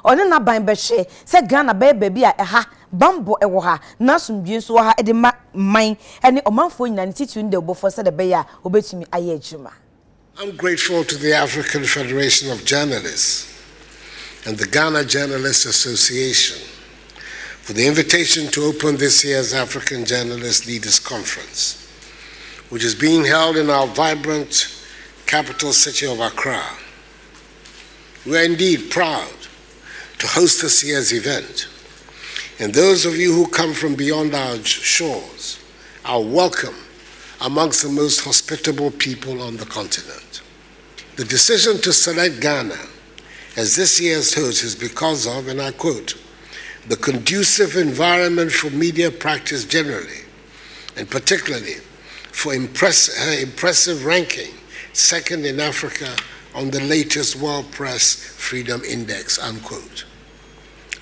one na ban be hye se Ghana be baabi a ɛha bambo ɛwɔ ha na sombie nso ha de ma man ɛne ɔmanfo nyina ne titu nde obofo se de be ya obetumi aye adwuma. I'm grateful to the African Federation of Journalists and the Ghana Journalists Association for the invitation to open this year's African Journalist Leaders Conference, which is being held in our vibrant capital city of Accra. We are indeed proud to host this year's event, and those of you who come from beyond our shores are welcome amongst the most hospitable people on the continent. The decision to select Ghana as this year's host is because of, and I quote, the conducive environment for media practice generally, and particularly for her impressive ranking, second in Africa on the latest World Press Freedom Index, unquote.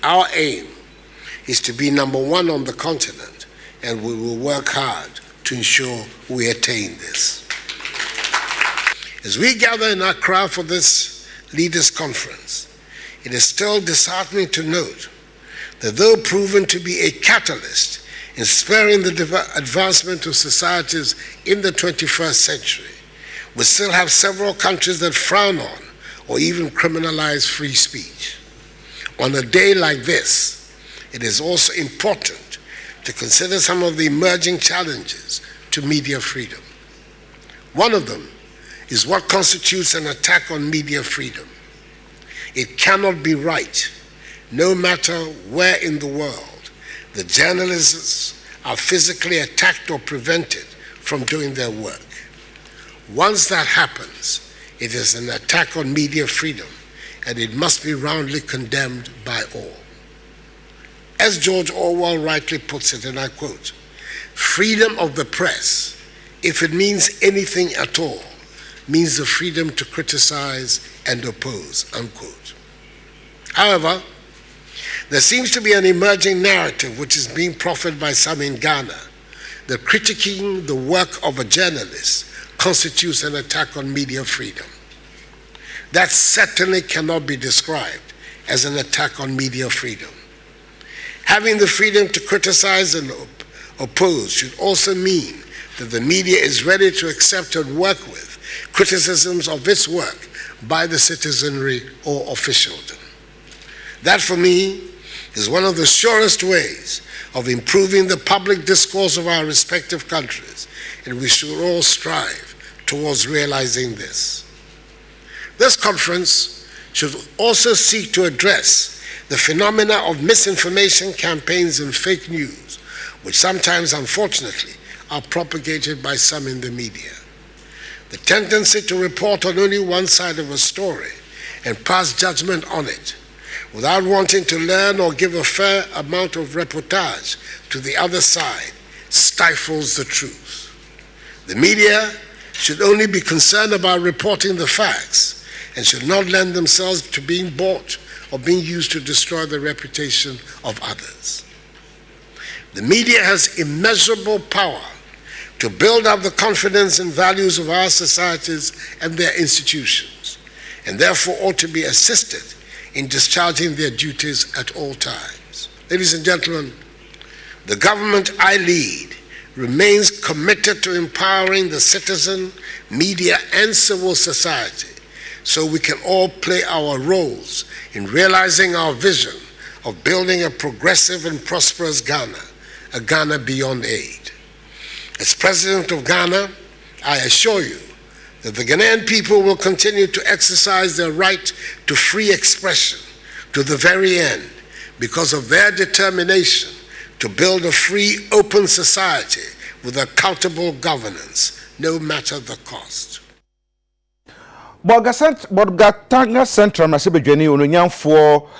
Our aim is to be number one on the continent, and we will work hard to ensure we attain this. As we gather in Accra for this Leaders Conference, it is still disheartening to note that though proven to be a catalyst in spurring the advancement of societies in the 21st century, we still have several countries that frown on or even criminalize free speech. On a day like this, it is also important to consider some of the emerging challenges to media freedom. One of them is what constitutes an attack on media freedom. It cannot be right, no matter where in the world the journalists are physically attacked or prevented from doing their work. Once that happens, it is an attack on media freedom, and it must be roundly condemned by all. As George Orwell rightly puts it, and I quote, freedom of the press, if it means anything at all, means the freedom to criticize and oppose, unquote. However, there seems to be an emerging narrative which is being proffered by some in Ghana that critiquing the work of a journalist constitutes an attack on media freedom. That certainly cannot be described as an attack on media freedom. Having the freedom to criticize and oppose should also mean that the media is ready to accept and work with criticisms of its work by the citizenry or officialdom. That, for me, is one of the surest ways of improving the public discourse of our respective countries, and we should all strive towards realizing this. This conference should also seek to address the phenomena of misinformation campaigns and fake news, which sometimes, unfortunately, are propagated by some in the media. The tendency to report on only one side of a story and pass judgment on it without wanting to learn or give a fair amount of reportage to the other side stifles the truth. The media should only be concerned about reporting the facts and should not lend themselves to being bought or being used to destroy the reputation of others. The media has immeasurable power to build up the confidence and values of our societies and their institutions, and therefore ought to be assisted in discharging their duties at all times. Ladies and gentlemen, the government I lead remains committed to empowering the citizen, media, and civil society so we can all play our roles in realizing our vision of building a progressive and prosperous Ghana, a Ghana beyond aid. As President of Ghana, I assure you that the Ghanaian people will continue to exercise their right to free expression to the very end because of their determination to build a free, open society with accountable governance, no matter the cost. Borgatanga Central Masibejeni Ununyam for